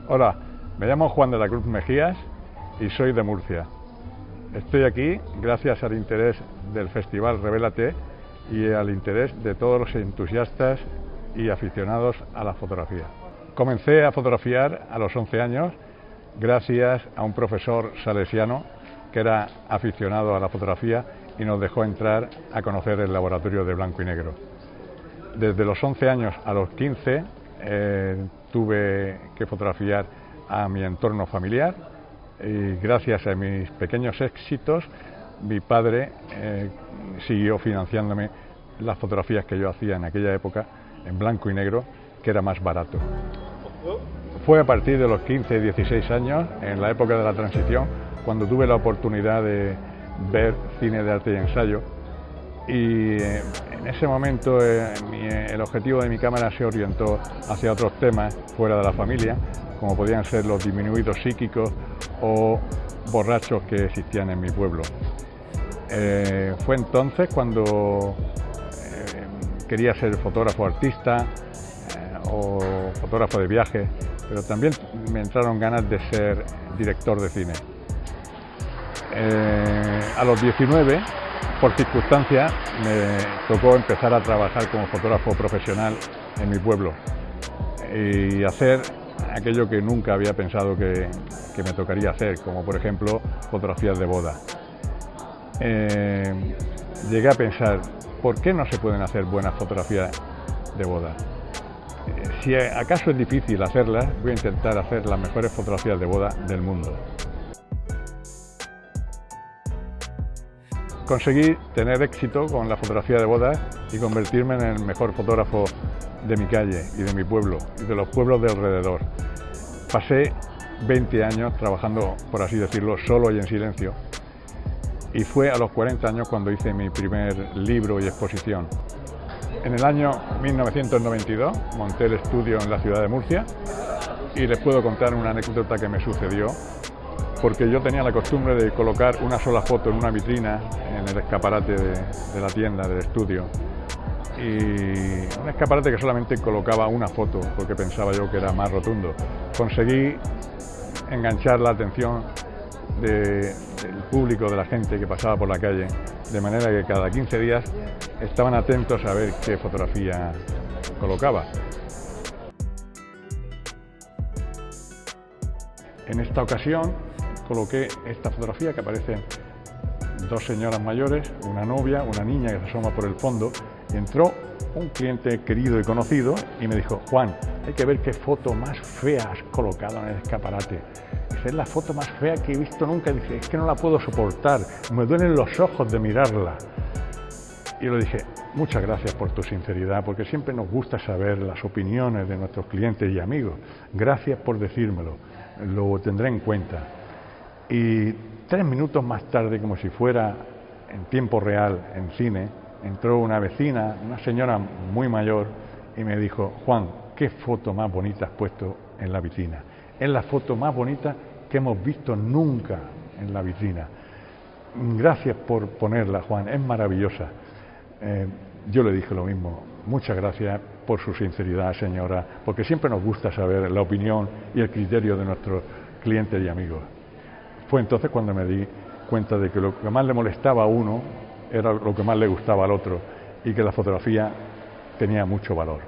Hola, me llamo Juan de la Cruz Mejías y soy de Murcia. Estoy aquí gracias al interés del Festival Revélate y al interés de todos los entusiastas y aficionados a la fotografía. Comencé a fotografiar a los 11 años gracias a un profesor salesiano que era aficionado a la fotografía y nos dejó entrar a conocer el laboratorio de blanco y negro. Desde los 11 años a los 15 tuve que fotografiar a mi entorno familiar y gracias a mis pequeños éxitos mi padre siguió financiándome las fotografías que yo hacía en aquella época en blanco y negro, que era más barato. Fue a partir de los 15 y 16 años, en la época de la transición, cuando tuve la oportunidad de ver cine de arte y ensayo, y en ese momento el objetivo de mi cámara se orientó hacia otros temas fuera de la familia, como podían ser los disminuidos psíquicos o borrachos que existían en mi pueblo. Fue entonces cuando quería ser fotógrafo artista o fotógrafo de viaje, pero también me entraron ganas de ser director de cine. A los 19, por circunstancias, me tocó empezar a trabajar como fotógrafo profesional en mi pueblo y hacer aquello que nunca había pensado que me tocaría hacer, como por ejemplo fotografías de boda. Llegué a pensar, ¿por qué no se pueden hacer buenas fotografías de boda? Si acaso es difícil hacerlas, voy a intentar hacer las mejores fotografías de boda del mundo. Conseguí tener éxito con la fotografía de bodas y convertirme en el mejor fotógrafo de mi calle y de mi pueblo y de los pueblos de alrededor. Pasé 20 años trabajando, por así decirlo, solo y en silencio, y fue a los 40 años cuando hice mi primer libro y exposición. En el año 1992 monté el estudio en la ciudad de Murcia y les puedo contar una anécdota que me sucedió, porque yo tenía la costumbre de colocar una sola foto en una vitrina en el escaparate de la tienda, del estudio, y un escaparate que solamente colocaba una foto porque pensaba yo que era más rotundo. Conseguí enganchar la atención del público, de la gente que pasaba por la calle, de manera que cada 15 días estaban atentos a ver qué fotografía colocaba. En esta ocasión coloqué esta fotografía que aparecen dos señoras mayores, una novia, una niña que se asoma por el fondo, y entró un cliente querido y conocido y me dijo: Juan, hay que ver qué foto más fea has colocado en el escaparate. Dice, es la foto más fea que he visto nunca. Dice, es que no la puedo soportar, me duelen los ojos de mirarla. Y yo le dije, muchas gracias por tu sinceridad, porque siempre nos gusta saber las opiniones de nuestros clientes y amigos. Gracias por decírmelo, lo tendré en cuenta. Y 3 minutos más tarde, como si fuera en tiempo real, en cine, entró una vecina, una señora muy mayor, y me dijo, Juan, qué foto más bonita has puesto en la vitrina. Es la foto más bonita que hemos visto nunca en la vitrina. Gracias por ponerla, Juan, es maravillosa. Yo le dije lo mismo, muchas gracias por su sinceridad, señora, porque siempre nos gusta saber la opinión y el criterio de nuestros clientes y amigos. Fue entonces cuando me di cuenta de que lo que más le molestaba a uno era lo que más le gustaba al otro y que la fotografía tenía mucho valor.